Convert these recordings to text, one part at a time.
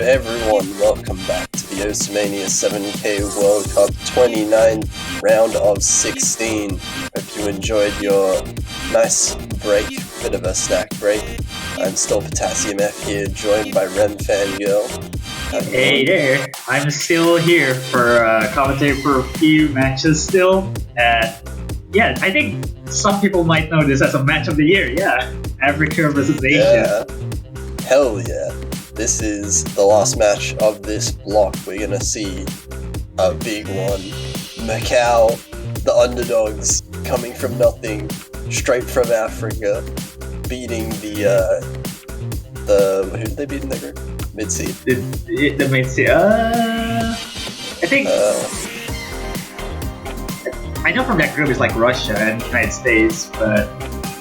everyone, welcome back to the Mania 7K World Cup 29 round of 16. Hope you enjoyed your nice break, bit of a snack break. I'm still Potassium F here, joined by Rem Fangirl. Hey there, I'm still here for commentating for a few matches still. And yeah, I think some people might know this as a match of the year, yeah. Africa versus Asia. Yeah, hell yeah. This is the last match of this block. We're gonna see a big one. Macau, the underdogs, coming from nothing, straight from Africa, beating who did they beat in the group? Mid-seed. The mid-seed, I think... I know from that group it's like Russia and United States, but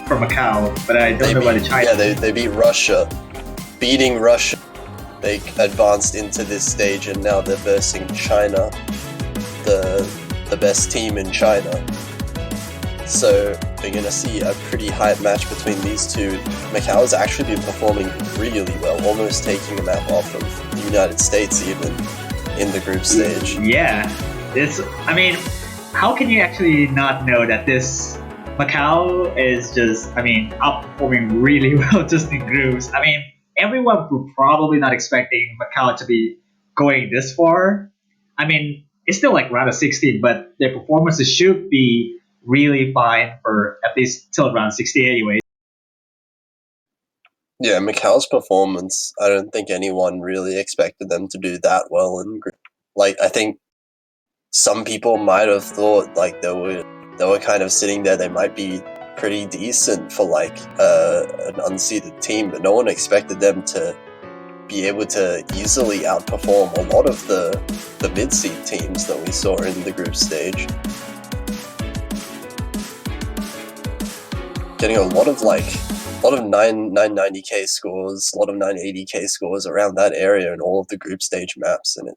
from Macau, but I don't know about China. Yeah, they beat Russia. Beating Russia, they advanced into this stage, and now they're versing China, the best team in China. So we're gonna see a pretty hype match between these two. Macau has actually been performing really well, almost taking a map off of the United States even in the group stage. Yeah, how can you actually not know that this Macau is just, outperforming really well just in groups? Everyone were probably not expecting Macau to be going this far. It's still like round of 16, but their performances should be really fine for at least till round 60 anyway. Yeah, Macau's performance, I don't think anyone really expected them to do that well in group. Like, I think some people might have thought like they were kind of sitting there, they might be pretty decent for like an unseeded team, but no one expected them to be able to easily outperform a lot of the mid-seed teams that we saw in the group stage. Getting a lot of 990k scores, a lot of 980k scores around that area in all of the group stage maps, and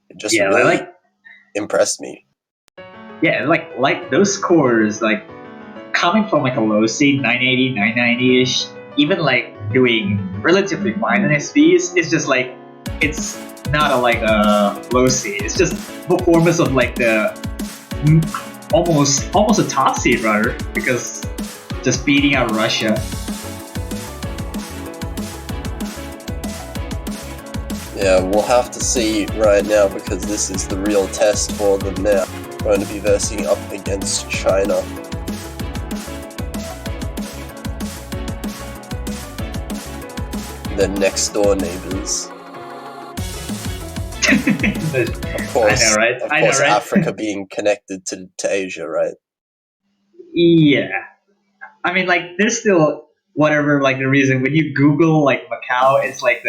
it just really impressed me. Yeah, like those scores, like coming from like a low seed 980, 990ish, even like doing relatively fine in SVs, it's just like it's not a low seed. It's just performance of like the almost a top seed rather, because just beating out Russia. Yeah, we'll have to see right now, because this is the real test for them now. We're going to be versing up against China. The next door neighbors. Of course, I know, right? Of course, Africa being connected to Asia, right? Yeah. There's still whatever, like, the reason when you Google, like, Macau, it's like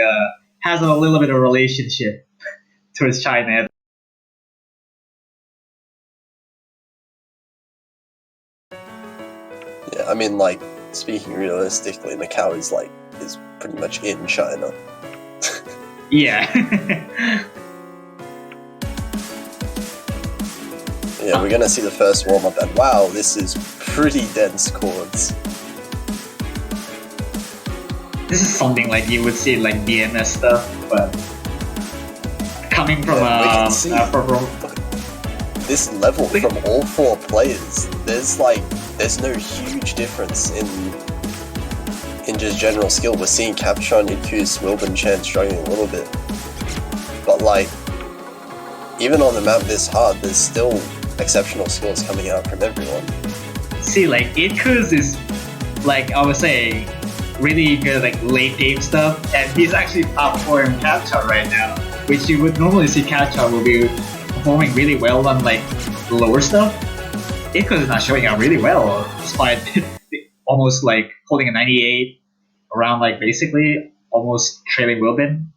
has a little bit of relationship towards China. Yeah, speaking realistically, Macau is pretty much in China. Yeah. Yeah, we're gonna see the first warm-up, and wow, this is pretty dense chords. This is something like you would see in like DNS stuff, but coming from this level from all four players, there's no huge difference in just general skill. We're seeing Captron, Ikus, Wilbur, Chan struggling a little bit, but even on the map this hard, there's still exceptional skills coming out from everyone. See, Ikus is I would say really good late game stuff, and he's actually outperforming Captcha right now, which you would normally see Captcha will be performing really well on lower stuff. Ikus is not showing out really well, despite almost holding a 98 around basically almost trailing Wilbin.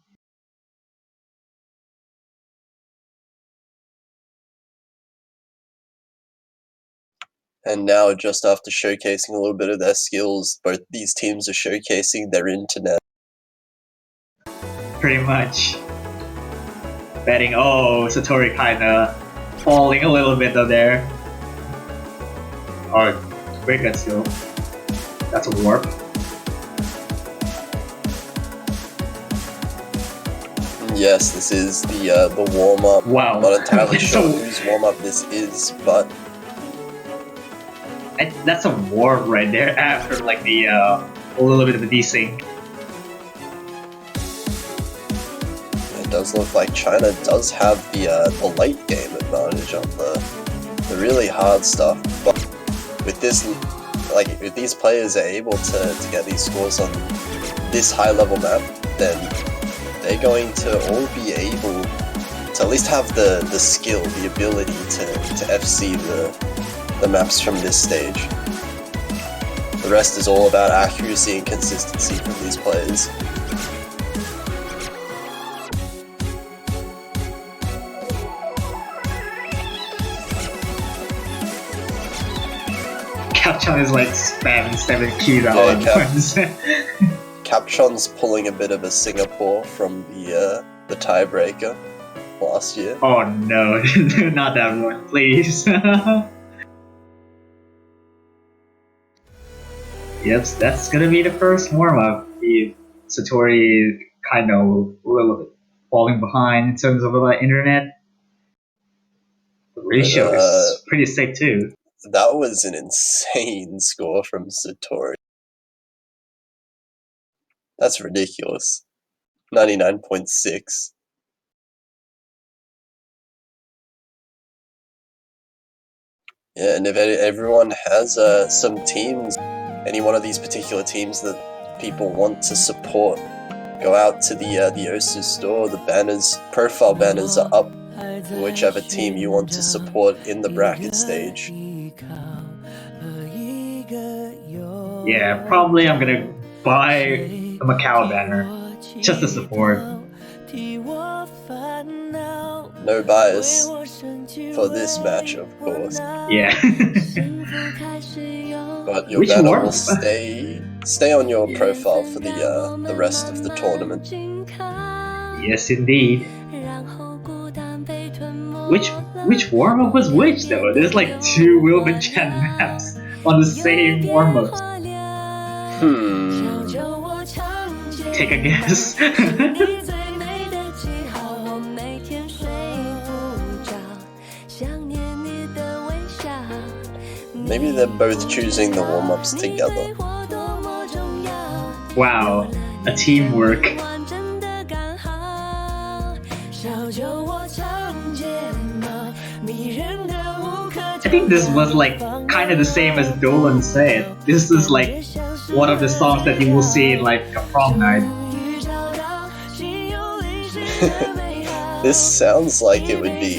And now, just after showcasing a little bit of their skills, both these teams are showcasing their internet. Pretty much. Betting, Satori kinda falling a little bit though there. Oh, great good skill. That's a warp. Yes, this is the warm-up. Wow. I'm not entirely So- sure whose warm-up this is, but That's a warp right there after like the a little bit of a desync. it does look like China does have the late game advantage on the really hard stuff. But with this, like, if these players are able to get these scores on this high-level map, then they're going to all be able to at least have the skill, the ability to FC the maps from this stage. The rest is all about accuracy and consistency from these players. Capcom is like spamming 7 keys all at once. Capchon's pulling a bit of a Singapore from the tiebreaker last year. Oh no, not that one, please. Yep, that's gonna be the first warm-up. Satori kind of a little bit falling behind in terms of internet. The ratio is pretty sick too. That was an insane score from Satori. That's ridiculous. 99.6. Yeah, and if everyone has some teams, any one of these particular teams that people want to support, go out to the OSU store. The banners, profile banners are up for whichever team you want to support in the bracket stage. Yeah, probably I'm gonna buy a Macau banner just to support. No bias for this match, of course. Yeah. But your Which banner warp? will stay on your profile for the rest of the tournament. Yes, indeed. Which warm-up was which though? There's like 2 Wilbur Chan maps on the same warm-ups. Take a guess. Maybe they're both choosing the warm-ups together. Wow, a teamwork. I think this was like kind of the same as Dolan said. This is like one of the songs that you will see in like a prom night. This sounds like it would be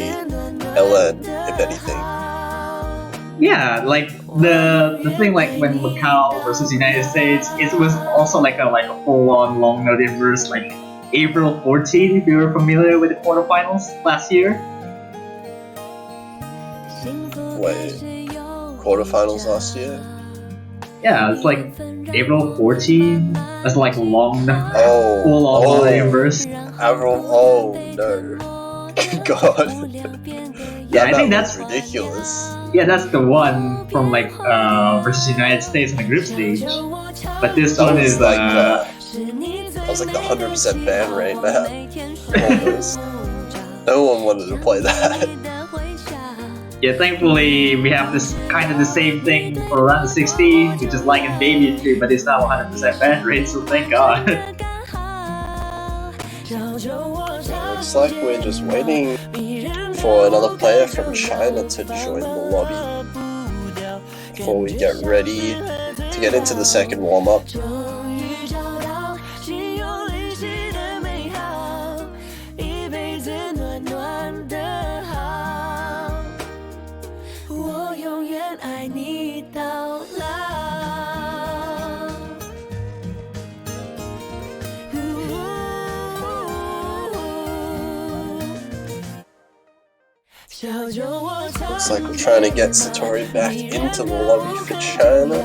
LN, if anything. Yeah, like the thing like when Macau versus United States, it was also like a full-on long note inverse, like April 14, if you were familiar with the quarterfinals last year. Wait, quarterfinals last year? Yeah, it's like April 14. That's like long, Oh, full-on long note inverse. Avril, oh no. God. Yeah, I think that's ridiculous. Yeah, that's the one from like versus United States in the group stage. But this That one was is like that was like the 100% ban rate map. Almost. No one wanted to play that. Yeah, thankfully we have this kind of the same thing for round 16, which is like in Baby 3, but it's not 100% ban rate, so thank God. Looks like we're just waiting for another player from China to join the lobby before we get ready to get into the second warm-up. Looks like we're trying to get Satori back into the lobby for China.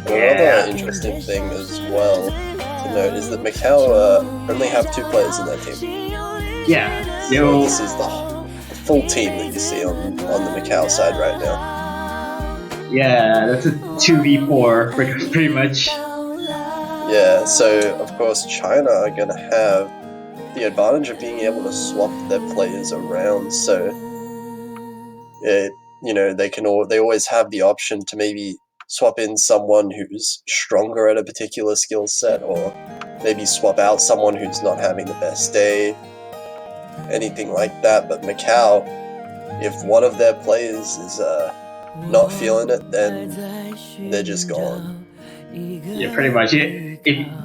Another interesting thing as well to note is that Macau only have 2 players in their team. Yeah, So this is the full team that you see on the Macau side right now. yeah, that's a 2v4 pretty much. Yeah, so of course China are gonna have the advantage of being able to swap their players around. So they always have the option to maybe swap in someone who's stronger at a particular skill set, or maybe swap out someone who's not having the best day, anything like that. But Macau, if one of their players is not feeling it, then they're just gone. Yeah, pretty much.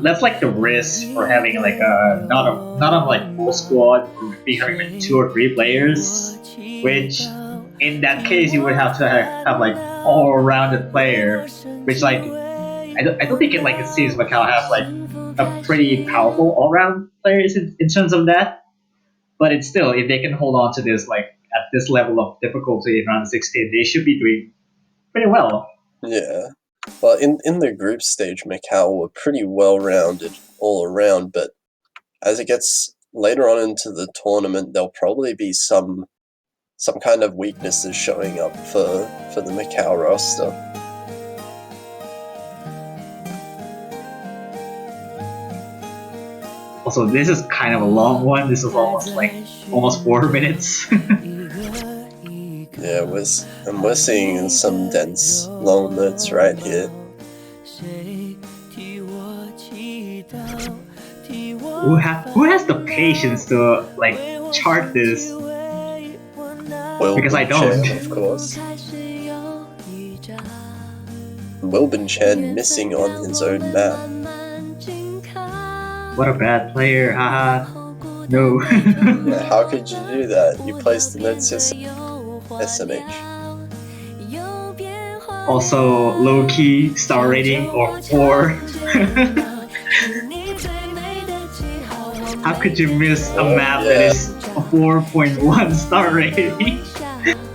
That's like the risk for having like a not a like full squad, or maybe having like 2 or 3 players, which in that case you would have to have like all-rounded player, which like I don't think it seems Macau have like a pretty powerful all-round players in terms of that. But it's still, if they can hold on to this like at this level of difficulty in round 16, they should be doing pretty well. Yeah. Well, in the group stage, Macau were pretty well-rounded all around, but as it gets later on into the tournament, there'll probably be some kind of weaknesses showing up for the Macau roster. Also, this is kind of a long one. This is almost 4 minutes. Yeah, we're seeing some dense long notes right here. Who has the patience to like chart this? Because I don't. Chen, of course. Wilbin Chen missing on his own map. What a bad player, haha. No. Yeah, how could you do that? You placed the notes yourself. SMH. Also, low-key, star rating or 4. How could you miss a map that is a 4.1 star rating?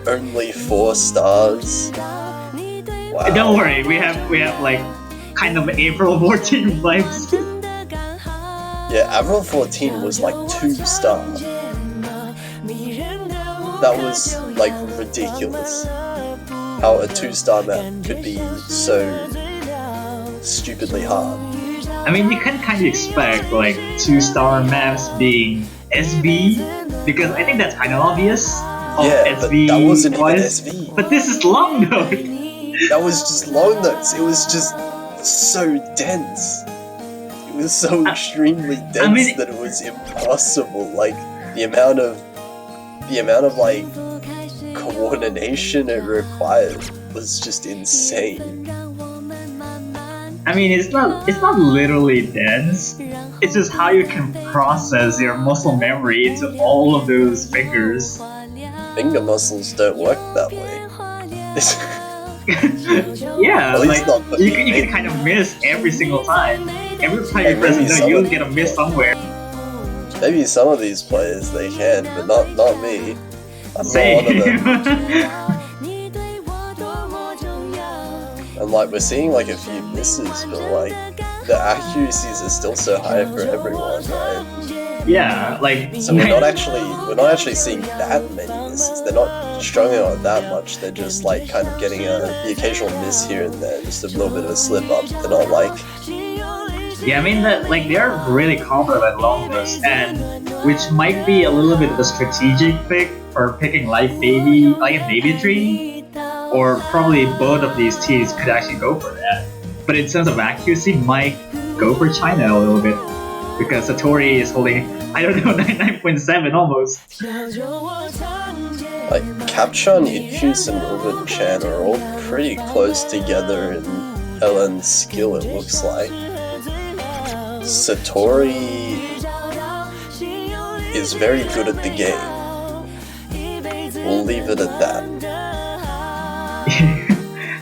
Only 4 stars. Wow. Don't worry, we have like kind of April 14 vibes. Yeah, Avril 14 was like 2 stars. That was like ridiculous. How a 2-star map could be so stupidly hard. I mean, you can kind of expect like 2-star maps being SB, because I think that's kind of obvious. Yeah, SB but that wasn't even SV. But this is long note. That was just long notes. It was just so dense. It was so extremely dense that it was impossible. Like the amount of like coordination it required was just insane. I mean, it's not literally dense. It's just how you can process your muscle memory into all of those fingers. Finger muscles don't work that way. Yeah, like you can kind of miss every single time. Every time you press a note, you'll get a miss somewhere. Maybe some of these players they can, but not me. I'm not one of them. And like we're seeing like a few misses, but like the accuracies are still so high for everyone, right? Yeah, like so we're not actually seeing that many misses. They're not struggling on it that much. They're just like kind of getting the occasional miss here and there, just a little bit of a slip up. They're not like. Yeah, I mean that like they're really confident at long bursts, and which might be a little bit of a strategic pick for picking like a baby tree, or probably both of these teams could actually go for that. But in terms of accuracy, might go for China a little bit, because Satori is holding, I don't know, 99.7 almost. Like Capchon, Infuse, and Wilbur Chan are all pretty close together in LN's skill, it looks like. Satori is very good at the game. We'll leave it at that.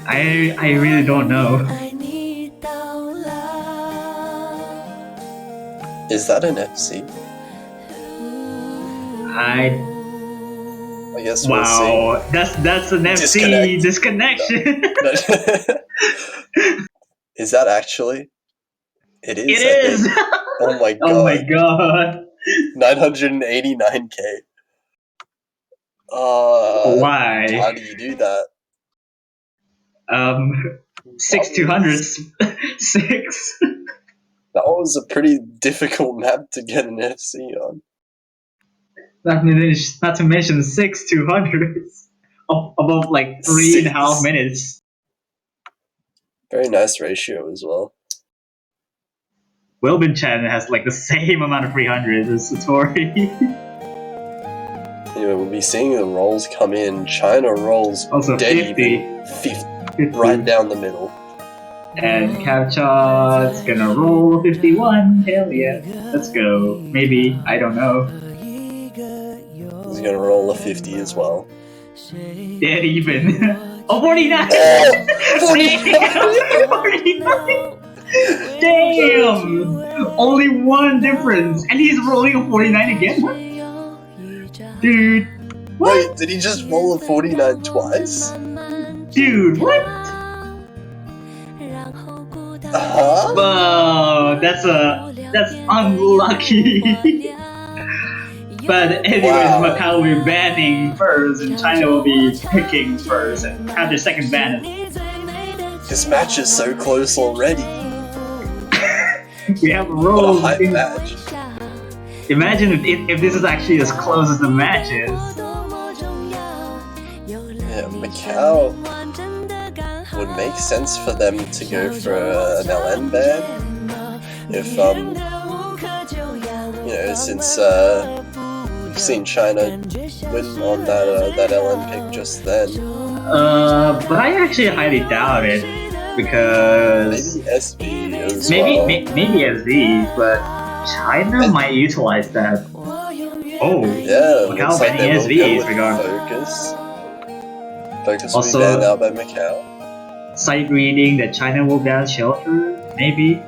I really don't know. Is that an FC? I guess we'll see. Wow, that's an FC disconnection. Is that actually? It is. It is. Oh my god. Oh my god. 989k. Why? How do you do that? 6 200s. 6. That was a pretty difficult map to get an FC on. Not to mention 6 200s of above like 3.5 6. minutes. Very nice ratio as well. Wilbin Chen has like the same amount of 300s as Satori. Anyway, we'll be seeing the rolls come in. China rolls Also dead 50. even. 50. Right down the middle. And Captcha's gonna roll 51. Hell yeah. Let's go. Maybe. I don't know. He's gonna roll a 50 as well. Dead even. Oh, 49! Oh! 49! Damn! Only one difference. And he's rolling a 49 again? What? Dude. What? Wait, did he just roll a 49 twice? Dude, what? Huh? Whoa, that's unlucky. But anyways, Wow. Macau will be banning first, and China will be picking first, and have their second ban. This match is so close already. We have What a rolls. hype match. Imagine if this is actually as close as the match is. Yeah, Macau would make sense for them to go for an LN ban. If, since we've seen China win on that LN pick just then. But I actually highly doubt it, because Maybe SB as maybe well. maybe SD, but China might utilize that. Oh, Yeah, Macau looks like they banning will SB go is with regard. Focus. Focus will Also- be banned out by Macau. Sight reading that China will ban shelter, maybe.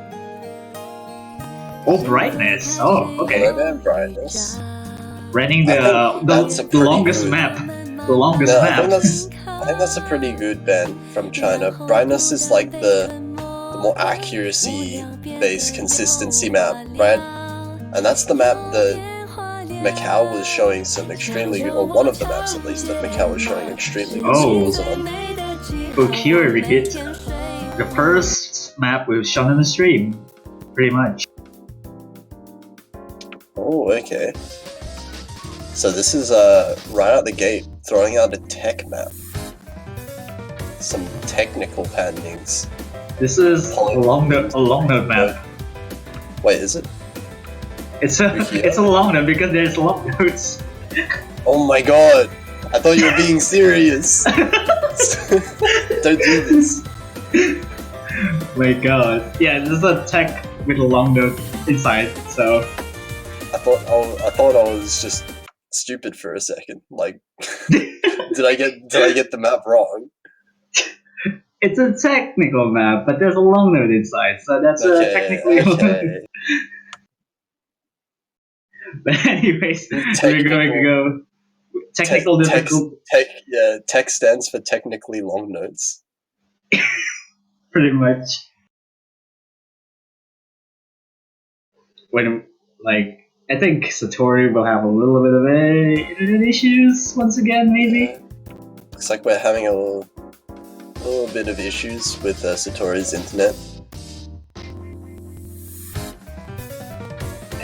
Oh, brightness. Oh, okay. Hello there, brightness. Running I think that's a the pretty longest good- map. The longest No, I map. think that's a pretty good ban from China. Brightness is like the more accuracy-based consistency map, right? And that's the map that Macau was showing some extremely good, or one of the maps at least that Macau was showing extremely good scores on. Okira repeat. The first map we've shown in the stream, pretty much. Oh, okay. So this is right out the gate, throwing out a tech map. Some technical patenings. This is a long note map. Wait, is it? It's a long note because there's long notes. Oh my god! I thought you were being serious! Don't do this. My god. Yeah, this is a tech with a long note inside, so. I thought I was just stupid for a second. Like, did I get the map wrong? It's a technical map, but there's a long note inside, so that's technically. Okay. But anyways, we're going to go technical difficult. Tech stands for technically long notes. Pretty much. When I think Satori will have a little bit of internet issues once again, maybe. Looks like we're having a little bit of issues with Satori's internet.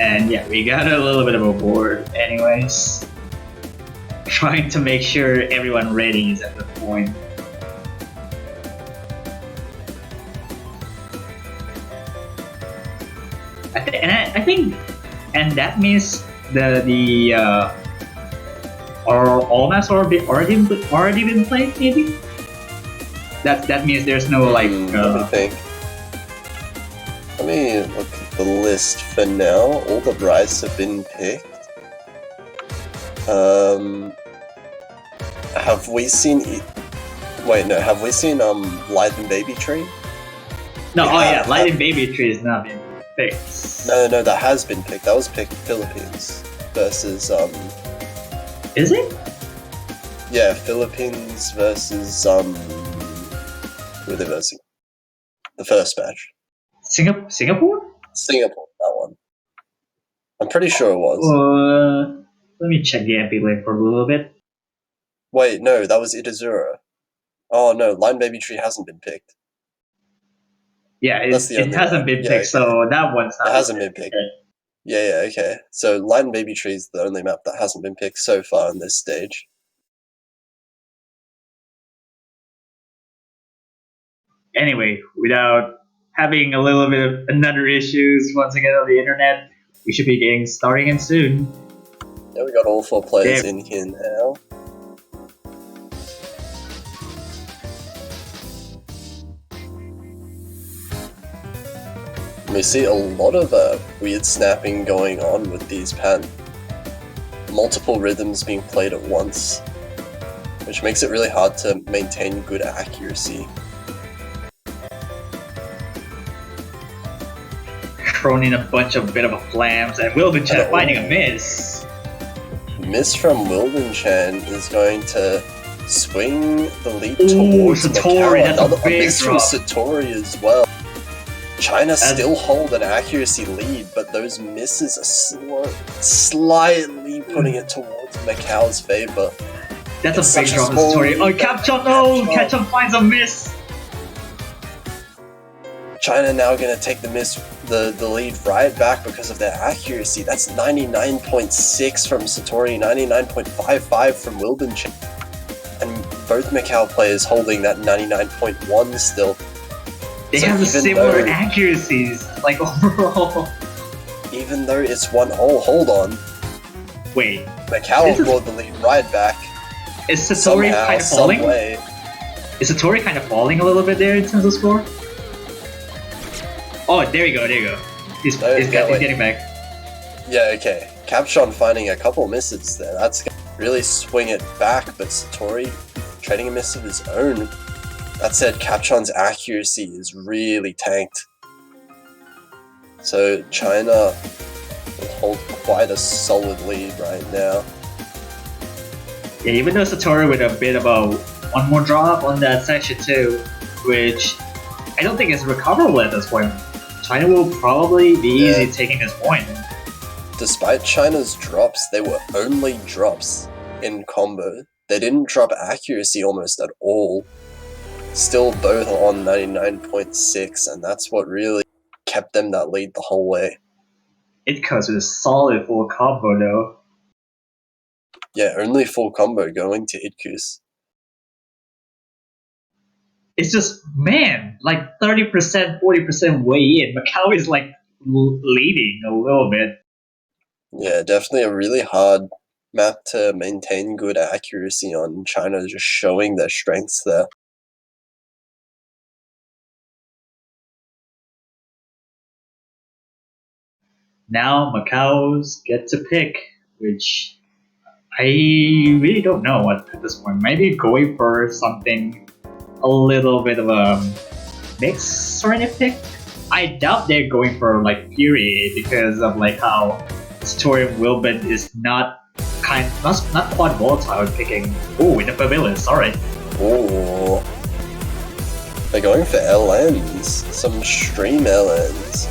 And yeah, we got a little bit of a board anyways. Trying to make sure everyone ready is at the point. I think, and that means are all maps already been played, maybe? That means there's no Let me think. Let me look at the list for now. All the rights have been picked. Have we seen? Wait, no. Have we seen Light and Baby Tree? No. Yeah, Oh yeah, Light and Baby Tree is not being picked. No, that has been picked. That was picked Philippines versus Is it? Yeah, Philippines versus who are they versing? The first match. Singapore? Singapore, that one. I'm pretty sure it was. Let me check the MP link for a little bit. Wait, no, that was Itazura. Oh no, Line Baby Tree hasn't been picked. Yeah, That's the it only hasn't one. been Yeah, picked, okay. so that one's not It hasn't listed. been picked. Okay. Yeah, okay. So Light and Baby Tree is the only map that hasn't been picked so far in this stage. Anyway, without having a little bit of another issues once again on the internet, we should be getting starting in soon. Yeah, we got all 4 players Yeah. in here now. We see a lot of weird snapping going on with these multiple rhythms being played at once, which makes it really hard to maintain good accuracy. Thrown in a bunch of bit of a flams, and Wilden Chan finding a miss. Miss from Wilden Chan is going to swing the lead towards Satori, Macau. that's Another a big miss drop. from Satori as well. China still hold an accuracy lead, but those misses are slightly putting it towards Macau's favor. That's a big drop from Satori. Oh, Capchon, no! Capchon finds a miss! China now going to take the lead right back because of their accuracy. That's 99.6 from Satori, 99.55 from Wilden Chan. And both Macau players holding that 99.1 still. They have similar accuracies, like overall. Even though it's one hole, hold on. Wait. Macau brought the lead right back. Is Satori kind of falling? Is Satori kind of falling a little bit there in terms of score? Oh, there you go, there you go. He's getting back. Yeah, okay. Capchon finding a couple misses there. That's gonna really swing it back, but Satori trading a miss of his own. That said, Capchon's accuracy is really tanked. So China will hold quite a solid lead right now. Yeah, even though Satori with a bit of a one more drop on that section too, which I don't think is recoverable at this point. China will probably be easy taking this point. Despite China's drops, they were only drops in combo. They didn't drop accuracy almost at all. Still both on 99.6, and that's what really kept them that lead the whole way. It comes with a solid full combo though. Yeah, only full combo going to Itkus. It's just, man, like 30%, 40% way in. Macau is like leading a little bit. Yeah, definitely a really hard map to maintain good accuracy on. China just showing their strengths there. Now Macau's get to pick, which I really don't know at this point. Maybe going for something a little bit of a mix sort of pick. I doubt they're going for like Fury because of like how Story of Wilbert is not quite volatile picking. Oh, in the pavilion, sorry. Oh, they're going for LNs, some stream LNs.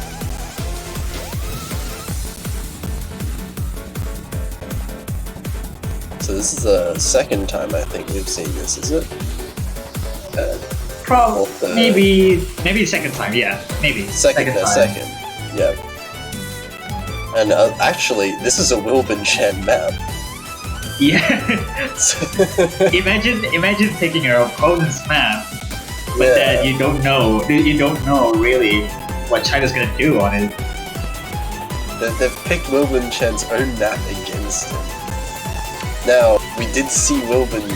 So this is the second time I think we've seen this, is it? Probably, maybe second time, yeah, maybe. Second, yeah. And actually, this is a Wilben Chan map. Yeah. imagine taking your opponent's map, but then you don't know really what China's gonna do on it. They've picked Wilben Chan's own map against him. Now, we did see Wilben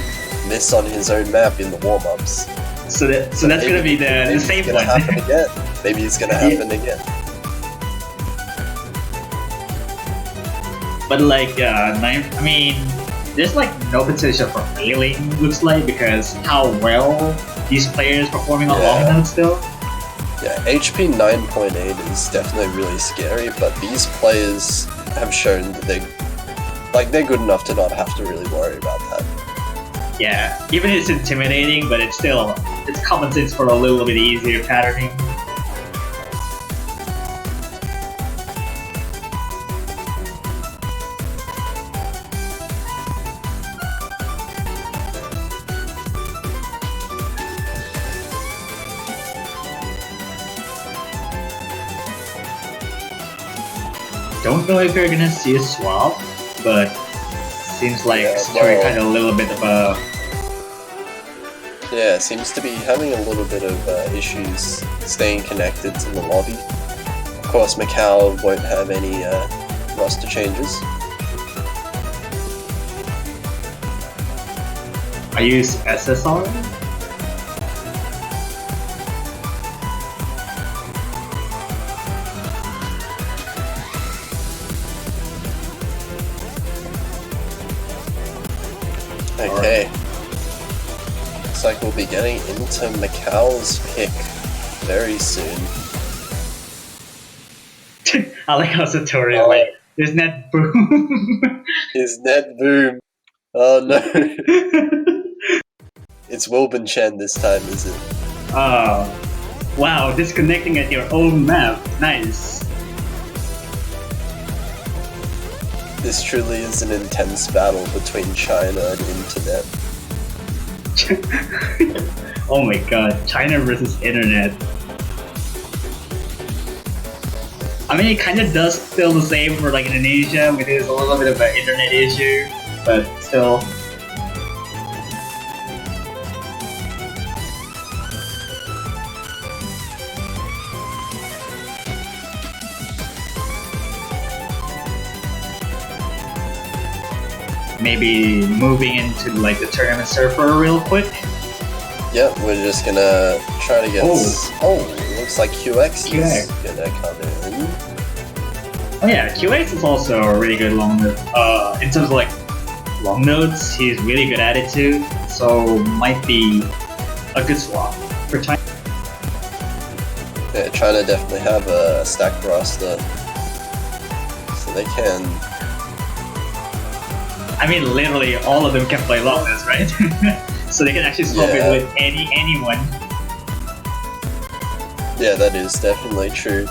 miss on his own map in the warm-ups. So that's gonna be the same one. Happen again. Maybe it's gonna happen again. But like, I mean, there's like no potential for failing, looks like, because how well these players performing on long notes still. Yeah, HP 9.8 is definitely really scary, but these players have shown that they're good enough to not have to really worry about that. Yeah, even it's intimidating, but it's common sense for a little bit easier patterning. don't know if you're gonna see a swap, but seems like Satori kind of a little bit of a... Yeah, seems to be having a little bit of issues staying connected to the lobby. Of course, Macau won't have any roster changes. I use SSR? Okay. Looks like we'll be getting into Macau's pick very soon. I like how Satori is like, there's net boom. Is net boom? Oh no. It's Wilbur Chen this time, is it? Oh. Wow, disconnecting at your own map. Nice. This truly is an intense battle between China and internet. Oh my god, China versus internet. I mean, it kind of does feel the same for like Indonesia, which is a little bit of an internet issue, but still. Maybe moving into like the tournament server real quick. Yep, we're just gonna try to get. Oh, looks like QX is gonna come in. Oh yeah, QX is also a really good long node. In terms of like long nodes, he's really good at it too. So might be a good swap for China. Yeah, China definitely have a stacked roster, so they can. I mean, literally all of them can play Longness, right? So they can actually swap it with anyone. Yeah, that is definitely true.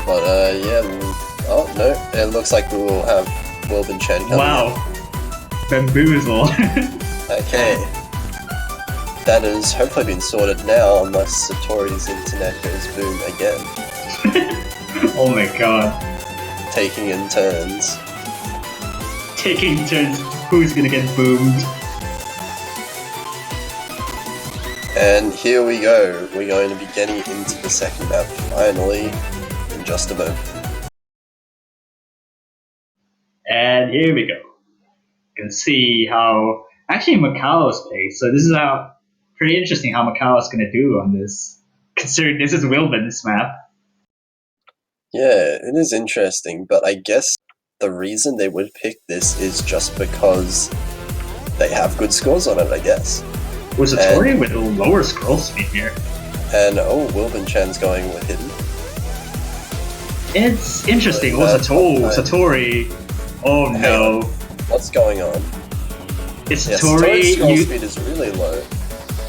But yeah, oh no, it looks like we will have Wilbur Chen coming in. Bamboozle. Okay. That has hopefully been sorted now, unless Satori's internet goes boom again. Oh my god. Taking in turns. Taking turns, who's gonna get boomed? And here we go. We're going to be getting into the second map finally in just a moment. And here we go. You can see how actually Macau's played. So this is pretty interesting how Macau is gonna do on this. Considering this is Wilburn's map. Yeah, it is interesting, but I guess the reason they would pick this is just because they have good scores on it, I guess. Was Satori with a lower scroll speed here? And oh, Wilbur Chan's going with Hidden. It's interesting. Satori. Oh no. What's going on? Is Yeah, Satori Satori's scroll speed is really low.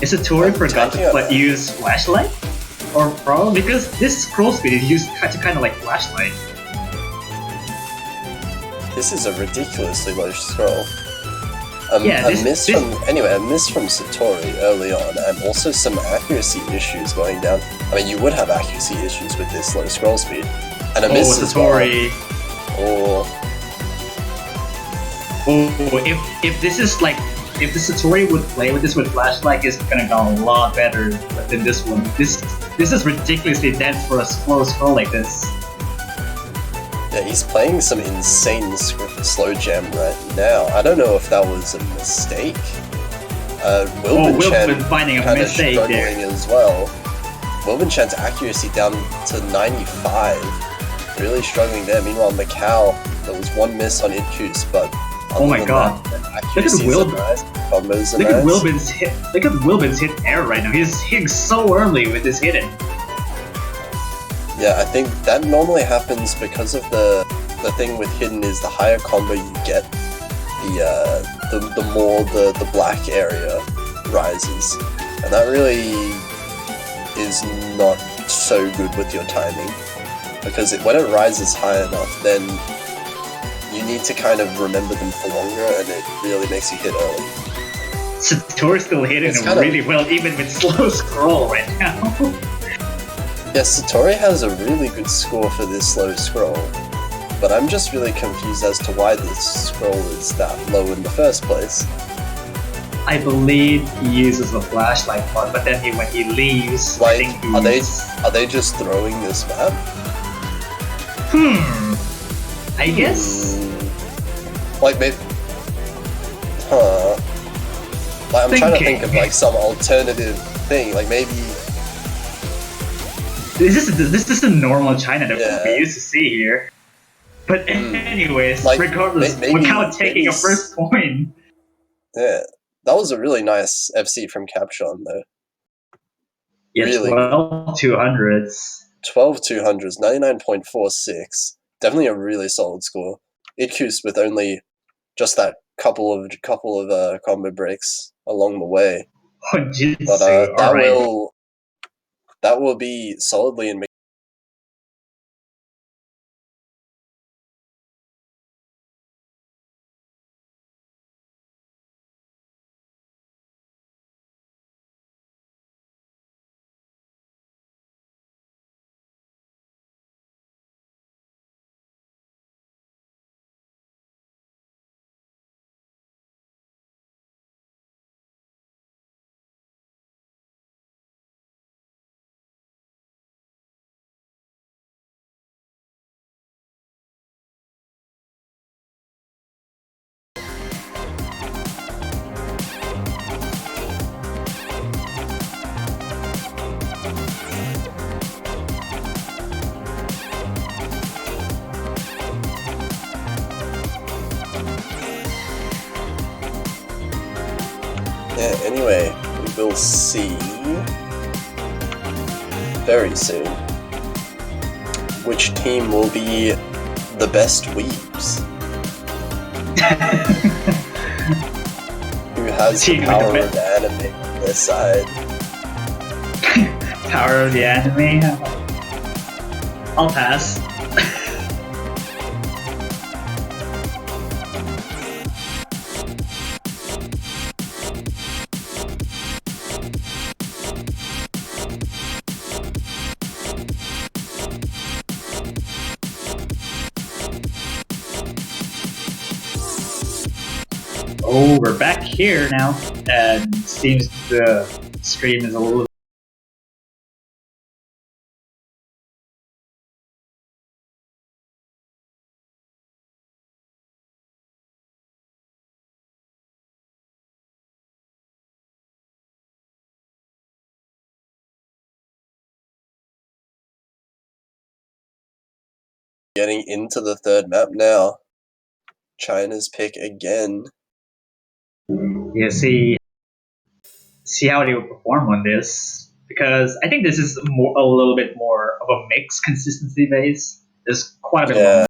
Is Satori forgot to use flashlight? Or probably because this scroll speed is used to kind of like flashlight. This is a ridiculously low scroll. Yeah, a miss from Satori early on, and also some accuracy issues going down. I mean, you would have accuracy issues with this low scroll speed. And a miss Satori. Or if this is like, if the Satori would play with this with flashlight, it's gonna go a lot better than this one. This is ridiculously dense for a slow scroll like this. Yeah, he's playing some insane slow jam right now. I don't know if that was a mistake. Wilbur Chen finding a mistake struggling there as well. Wilbur Chan's accuracy down to 95. Really struggling there. Meanwhile, Macau, there was one miss on Idkus, but oh my god! Look at Wilburn's hit. Look at Wilburn's hit air right now. He's hitting so early with his hidden. Yeah, I think that normally happens because of the thing with hidden is the higher combo you get, the more the black area rises, and that really is not so good with your timing, because when it rises high enough, then you need to kind of remember them for longer, and it really makes you hit early. Satori's still hitting him really well, even with slow scroll right now. Yes, Satori has a really good score for this slow scroll, but I'm just really confused as to why this scroll is that low in the first place. I believe he uses the flashlight part, but then when he leaves, Like, I think are they just throwing this map? I guess. Like maybe, huh? Like I'm trying to think of like some alternative thing. Like maybe this is the normal China that we used to see here. But anyways, like, regardless, without taking a first point. Yeah, that was a really nice FC from Capchon though. Yeah, really 12 200s. 12 200s, 99.46. Definitely a really solid score. Idkus with only just that couple of combo breaks along the way. Oh, Jitsu. But that will be solidly in. Yeah, anyway, we will see very soon which team will be the best weebs. Who has the power of the anime on their side? Power of the anime? I'll pass. Oh, we're back here now, and it seems the screen is a little Getting into the third map now. China's pick again. Yeah, see how they will perform on this, because I think this is a little bit more of a mixed consistency base. There's quite a bit long.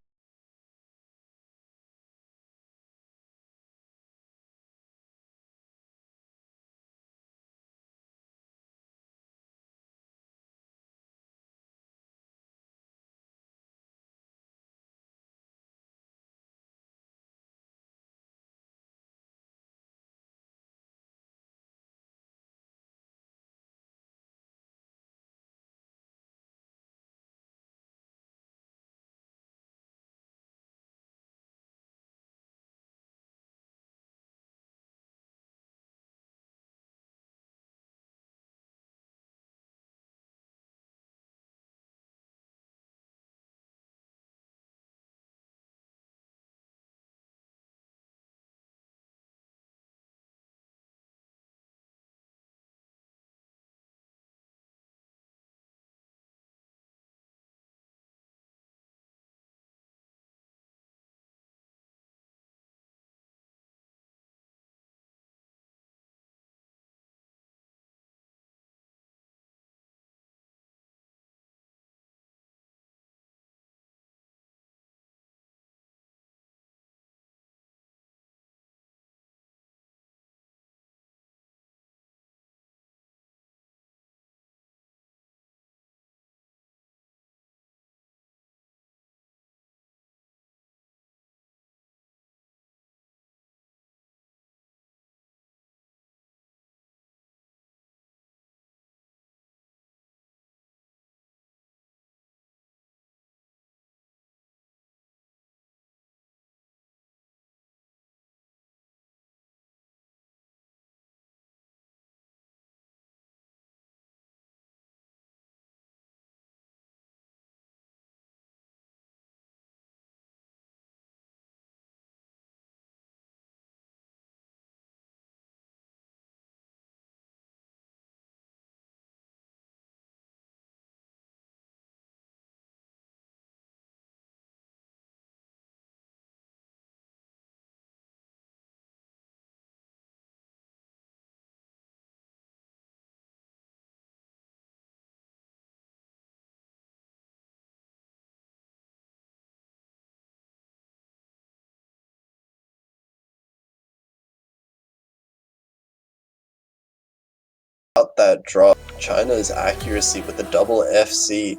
that drop. China's accuracy with the double FC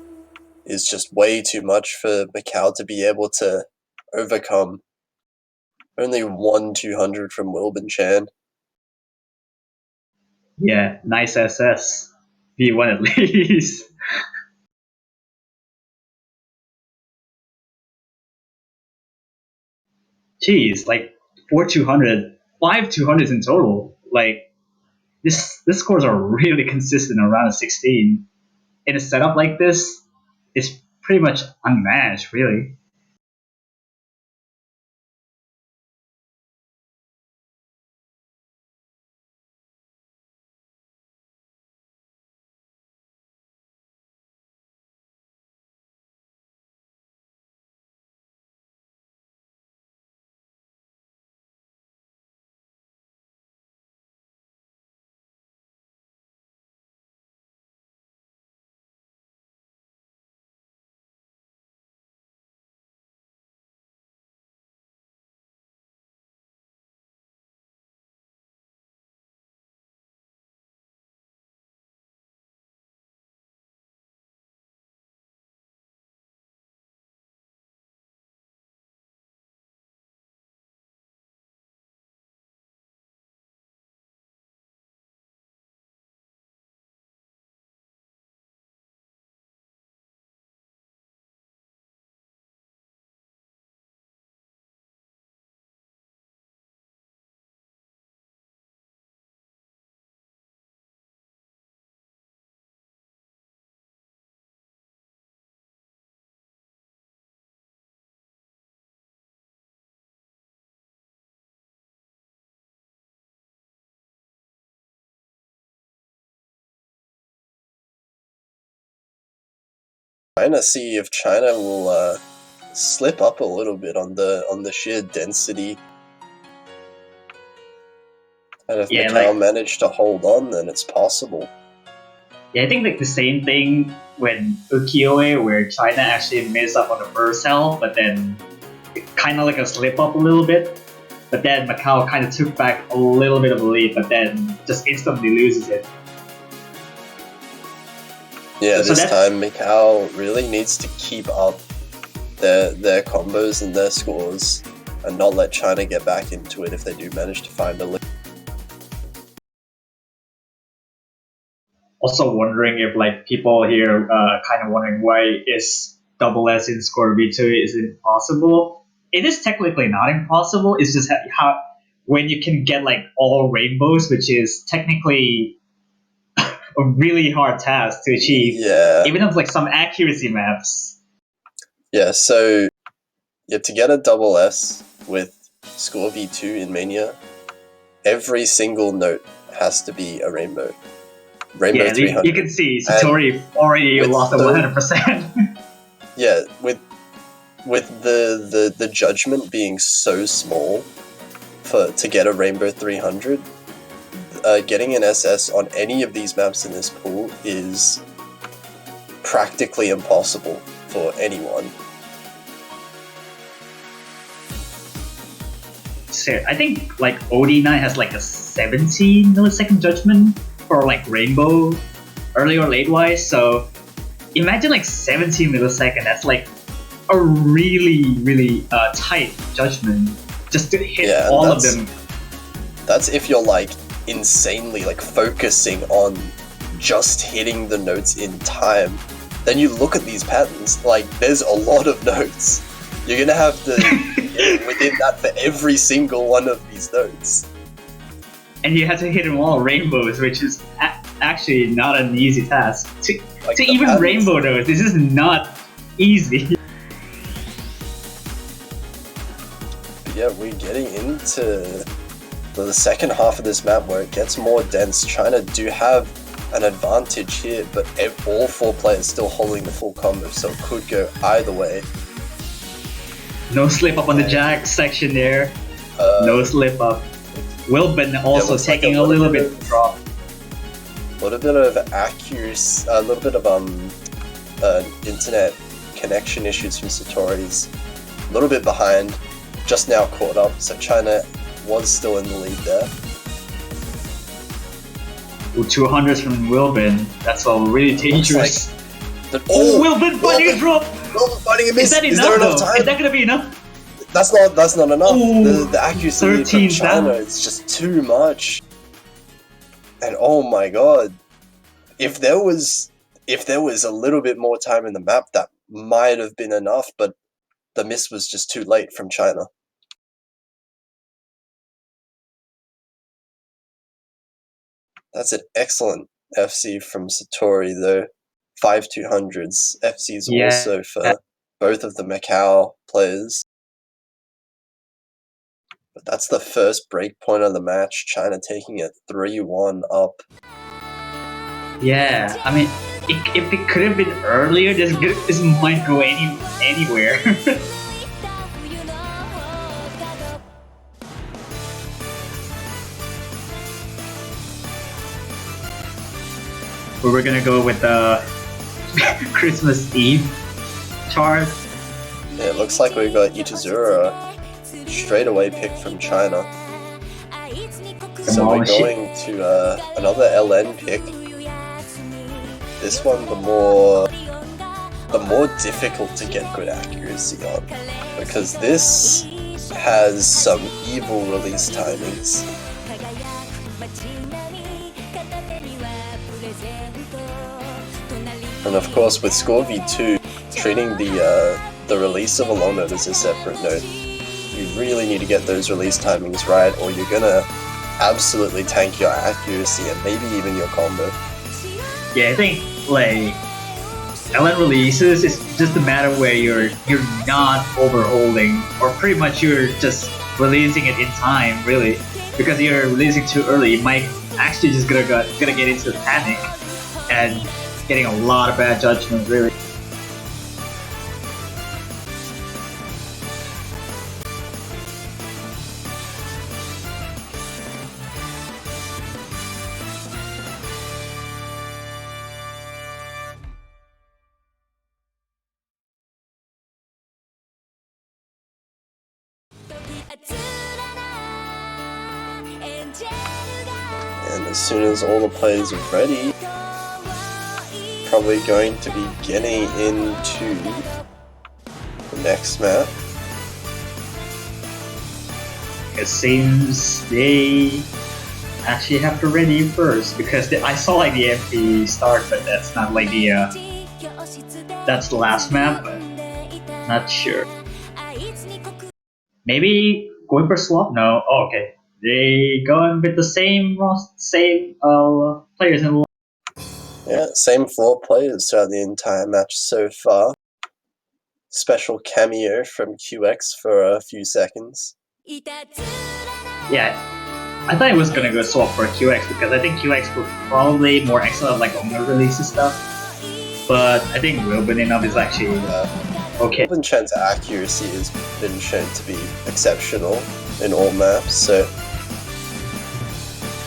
is just way too much for Macau to be able to overcome. Only 1-200 from Wilbin Chan. Yeah, nice SS. V1 at least. Jeez, like 4-200, 5-200s in total. Like this scores are really consistent around a 16. In a setup like this, it's pretty much unmatched, really. Trying to see if China will slip up a little bit on the sheer density. And if Macau managed to hold on, then it's possible. Yeah, I think like the same thing when ukiyo-e, where China actually missed up on the first hell, but then kind of like a slip up a little bit. But then Macau kind of took back a little bit of a lead, but then just instantly loses it. Yeah, this time Macau really needs to keep up their combos and their scores and not let China get back into it if they do manage to find a lead. Also wondering if like people here kind of wondering why is double S in score V2 is impossible. It is technically not impossible. It's just how when you can get like all rainbows, which is technically a really hard task to achieve. Yeah. Even with like some accuracy maps. Yeah, so to get a double S with score V2 in Mania, every single note has to be a rainbow. Rainbow 300. You can see Satori already lost 100%. Yeah, with the judgment being so small to get a Rainbow 300, getting an SS on any of these maps in this pool is practically impossible for anyone. So I think like OD9 has like a 17 millisecond judgment for like Rainbow early or late wise, so imagine like 17 millisecond, that's like a really tight judgment just to hit all of them. That's if you're like insanely like focusing on just hitting the notes in time. Then you look at these patterns, like there's a lot of notes. You're gonna have to get within that for every single one of these notes. And you have to hit them all rainbows, which is actually not an easy task. To even patterns. Rainbow those, this is not easy. Yeah, we're getting into the second half of this map where it gets more dense. China do have an advantage here, but all four players still holding the full combo, so it could go either way. No slip up on the jack section there. No slip up. Wilbin also taking like a little bit of drop. A little bit of accuracy, a little bit of internet connection issues from Satori's. A little bit behind, just now caught up, so China was still in the lead there. 200s from Wilbin. That's all really dangerous. Oh, Wilbin finding a drop! Wilbin finding a miss! Is that enough, Is there enough time? Is that gonna be enough? That's not enough. Ooh, The accuracy from China is just too much. And oh my god. If there was a little bit more time in the map, that might have been enough, but the miss was just too late from China. That's an excellent FC from Satori, though. 5-200s. FC's also for both of the Macau players. But that's the first break point of the match. China taking it 3-1 up. Yeah, I mean, if it could have been earlier, this might go anywhere. But we're gonna go with the Christmas Eve chart. Yeah, it looks like we got Itazura straight away picked from China. So we're going to another LN pick. This one, the more difficult to get good accuracy on, because this has some evil release timings. And of course, with Score V2, treating the release of a long note as a separate note, you really need to get those release timings right, or you're gonna absolutely tank your accuracy and maybe even your combo. Yeah, I think like LN releases is just a matter where you're not overholding, or pretty much you're just releasing it in time, really, because you're releasing too early. You might actually just gonna get into a panic and getting a lot of bad judgment, really. And as soon as all the players are ready, probably going to be getting into the next map. It seems they actually have to ready first, because I saw like the MP start, but that's not like the that's the last map, but not sure. Maybe going for swap? No. Oh, okay. They going with the same players in. Yeah, same 4 players throughout the entire match so far. Special cameo from QX for a few seconds. Yeah, I thought it was gonna go swap for QX, because I think QX was probably more excellent like on the release and stuff. But I think Wilbin enough is actually okay. Wilbin Chen's accuracy has been shown to be exceptional in all maps, so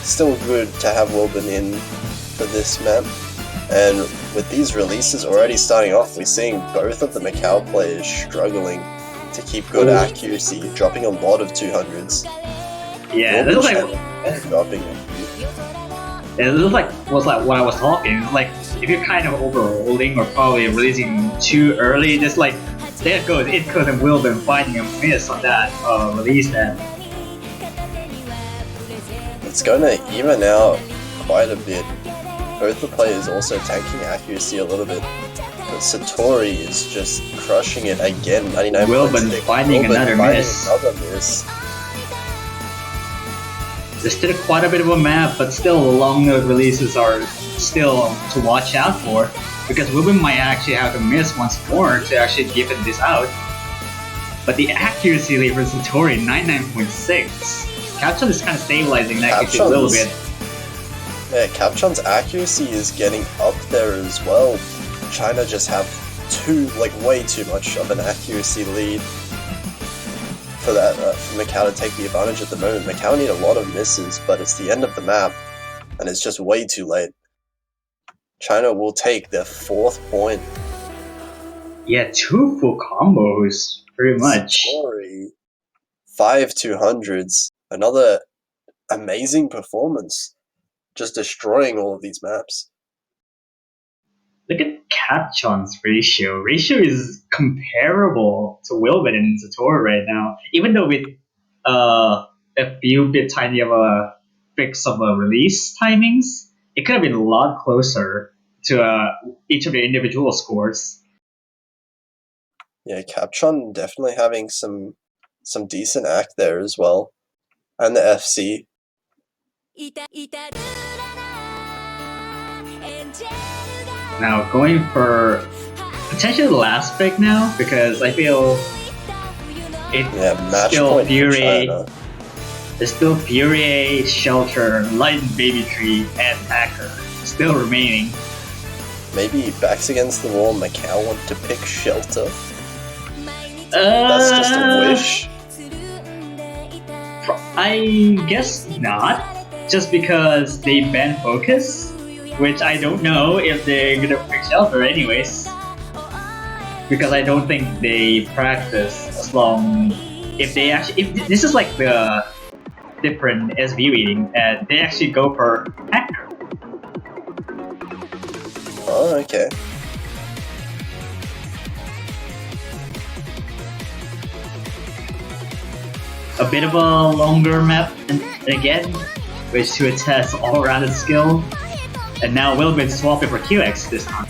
still good to have Wilbin in for this map. And with these releases already starting off, we're seeing both of the Macau players struggling to keep good accuracy, dropping a lot of 200s. Yeah, this was like dropping. Yeah, this was like what I was talking. Like if you're kind of overholding or probably releasing too early, just like there goes it could have Wilbin finding a miss on that release then. It's gonna even out quite a bit. Both the players also tanking accuracy a little bit. But Satori is just crushing it again. 99 Wilbin finding another miss. There's still quite a bit of a map, but still the long note releases are still to watch out for, because Wilbin might actually have to miss once more to actually give it this out. But the accuracy rate for Satori, 99.6. Capchon is kind of stabilizing that accuracy a little bit. Yeah, Capchon's accuracy is getting up there as well. China just have way too much of an accuracy lead for that for Macau to take the advantage at the moment. Macau need a lot of misses, but it's the end of the map, and it's just way too late. China will take their 4th point. Yeah, 2 full combos, pretty much. Story, 5 200s, another amazing performance. just destroying all of these maps. Look at Capchon's ratio. Ratio is comparable to Wilbit and Sator right now, even though with a few bit tiny of a fix of a release timings, it could have been a lot closer to each of the individual scores. Yeah, Capchon definitely having some decent act there as well, and the FC. Now going for potentially the last pick now, because I feel it's still Fury. There's still Fury, Shelter, Light and Baby Tree, and Hacker still remaining. Maybe backs against the wall, Macau want to pick Shelter. That's just a wish. I guess not, just because they ban Focus, which I don't know if they're gonna pick Shelter anyways. Because I don't think they practice as long. If this is like the different SV reading, and they actually go for Hacker. Oh, okay. A bit of a longer map, and again, which to attest all-rounded skill. And now Wilbit swapping for QX this time.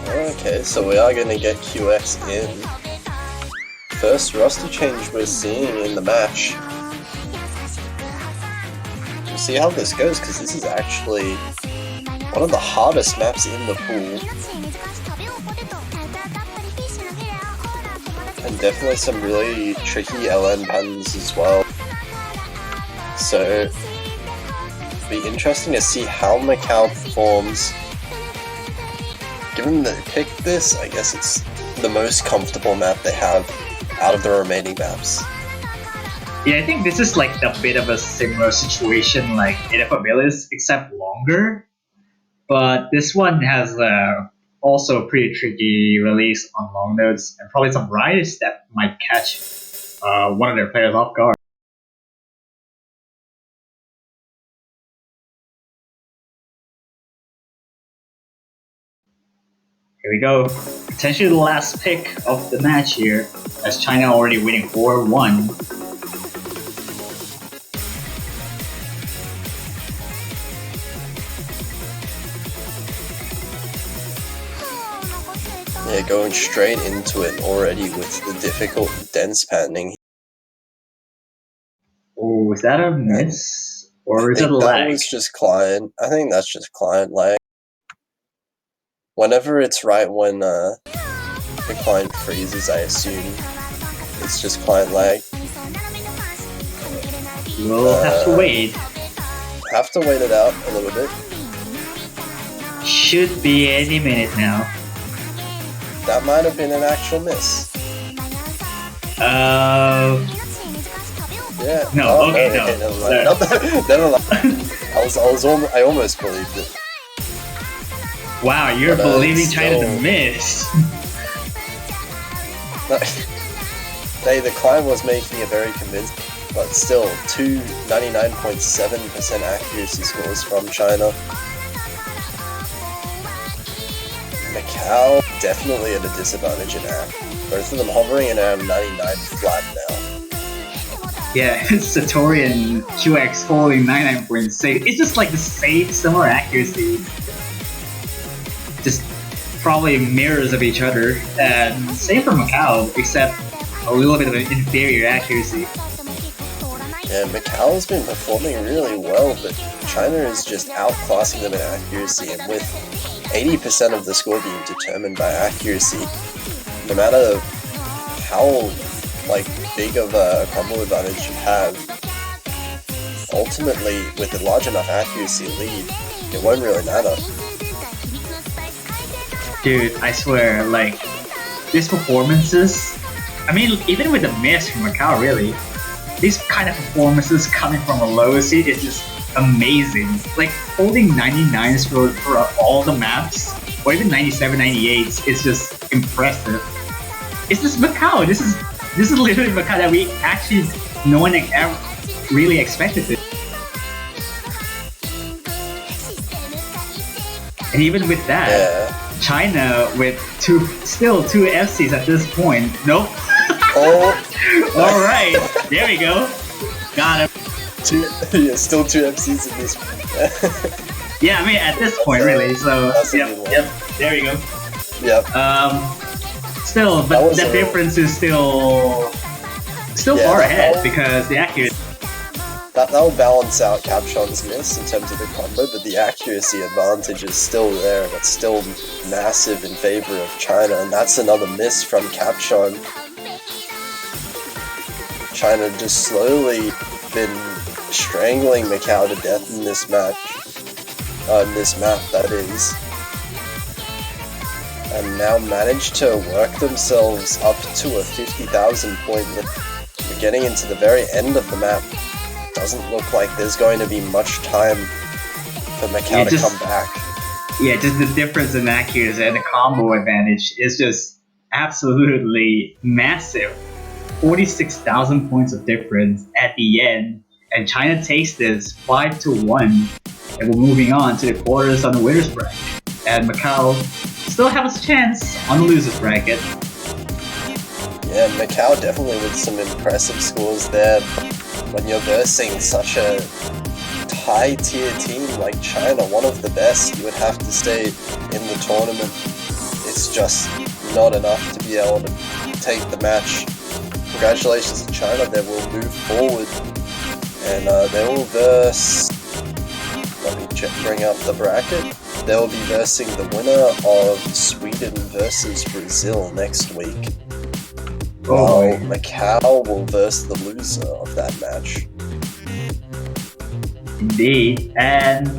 Okay, so we are going to get QX in. First roster change we're seeing in the match. We'll see how this goes, because this is actually one of the hardest maps in the pool. And definitely some really tricky LN patterns as well. So, it'll be interesting to see how Macau performs. Given that they picked this, I guess it's the most comfortable map they have out of the remaining maps. Yeah, I think this is like a bit of a similar situation like Ineffabilis, except longer. But this one has also a pretty tricky release on long nodes, and probably some riots that might catch one of their players off guard. Here we go. Potentially the last pick of the match here, as China already winning 4-1. Yeah, going straight into it already with the difficult dense patterning. Oh, is that a miss? Or is it a lag? That was just client. I think that's just client lag. Whenever it's right when the client freezes, I assume it's just client lag. We'll have to wait. Have to wait it out a little bit. Should be any minute now. That might have been an actual miss. Yeah. No. Oh, okay, no. No. Never mind. I almost believed it. Wow, you're believing China to miss. The client was making it very convincing, but still, 99.7% accuracy scores from China. Macau definitely at a disadvantage in app. Both of them hovering in around 99 flat now. Yeah, Satori and QX holding 99.6. It's just like the same similar accuracy. Just probably mirrors of each other. And same for Macau, except a little bit of an inferior accuracy. Yeah, Macau's been performing really well, but China is just outclassing them in accuracy, and with 80% of the score being determined by accuracy, no matter how big of a combo advantage you have, ultimately with a large enough accuracy lead, it won't really matter. Dude, I swear, these performances, I mean, even with the miss from Macau, really, these kind of performances coming from a low seed is just amazing. Like, holding 99s for all the maps, or even 97, 98s, is just impressive. It's just Macau. This is literally Macau that no one ever really expected it. And even with that, China with still two FCs at this point. Nope. Oh. All right, there we go. Got him. Still two MCs in this one. Yeah, I mean at this point, really. So yep, there we go. Yep. Still, but the difference is still far ahead because the accuracy. That'll balance out Capchon's miss in terms of the combo, but the accuracy advantage is still there, and it's still massive in favor of China, and that's another miss from Capchon. China just slowly been strangling Macau to death in this match. In this map, that is. And now managed to work themselves up to a 50,000 point lead. We're getting into the very end of the map. Doesn't look like there's going to be much time for Macau to come back. Yeah, just the difference in accuracy and the combo advantage is just absolutely massive. 46,000 points of difference at the end, and China takes this 5-1, and we're moving on to the quarters on the winners bracket. And Macau still has a chance on the losers bracket. Yeah, Macau definitely with some impressive scores there. When you're versing such a high-tier team like China, one of the best, you would have to stay in the tournament. It's just not enough to be able to take the match. Congratulations to China, they will move forward, and they will verse... Let me bring up the bracket. They will be versing the winner of Sweden versus Brazil next week. While Macau will verse the loser of that match. Indeed, and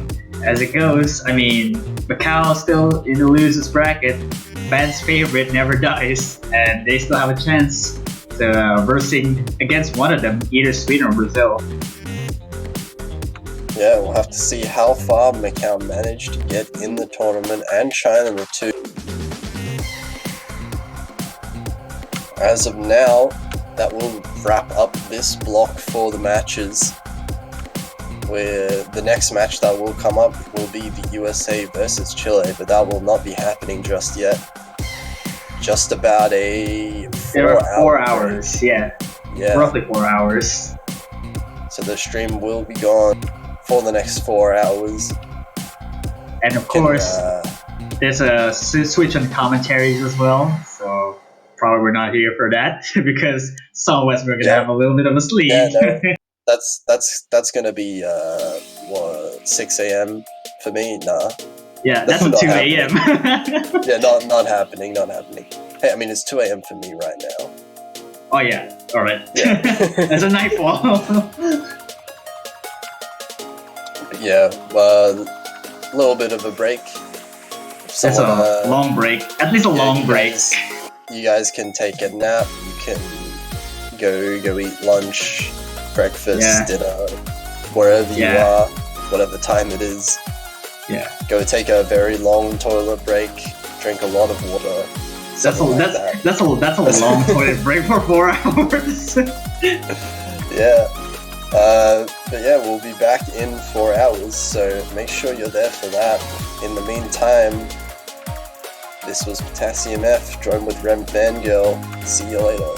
as it goes, I mean, Macau still in the losers bracket. Fans' favorite never dies, and they still have a chance to versing against one of them, either Sweden or Brazil. Yeah, we'll have to see how far Macau managed to get in the tournament, and China too. As of now, that will wrap up this block for the matches, where the next match that will come up will be the USA versus Chile, but that will not be happening just yet. Just about a 4 hours, yeah. Roughly 4 hours. So the stream will be gone for the next 4 hours. And of course, there's a switch on commentaries as well, so probably we're not here for that because some of us we're gonna have a little bit of a sleep. Yeah, no, that's gonna be 6 a.m. for me. Nah. Yeah, that's 2 a.m. Yeah, not happening. Hey, I mean it's 2 a.m. for me right now. Oh yeah, all right. Yeah. That's a nightfall. Yeah, a little bit of a break. That's a long break. At least a long break. You guys can take a nap. You can go eat lunch, breakfast, dinner, wherever you are, whatever time it is. Yeah. Go take a very long toilet break. Drink a lot of water. That's a long toilet break for 4 hours. Yeah. But yeah, we'll be back in 4 hours, so make sure you're there for that. In the meantime, this was Potassium F, joined with Rem Fangirl. See you later.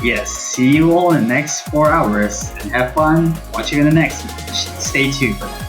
Yes, see you all in the next 4 hours, and have fun watching in the next match. Stay tuned for that.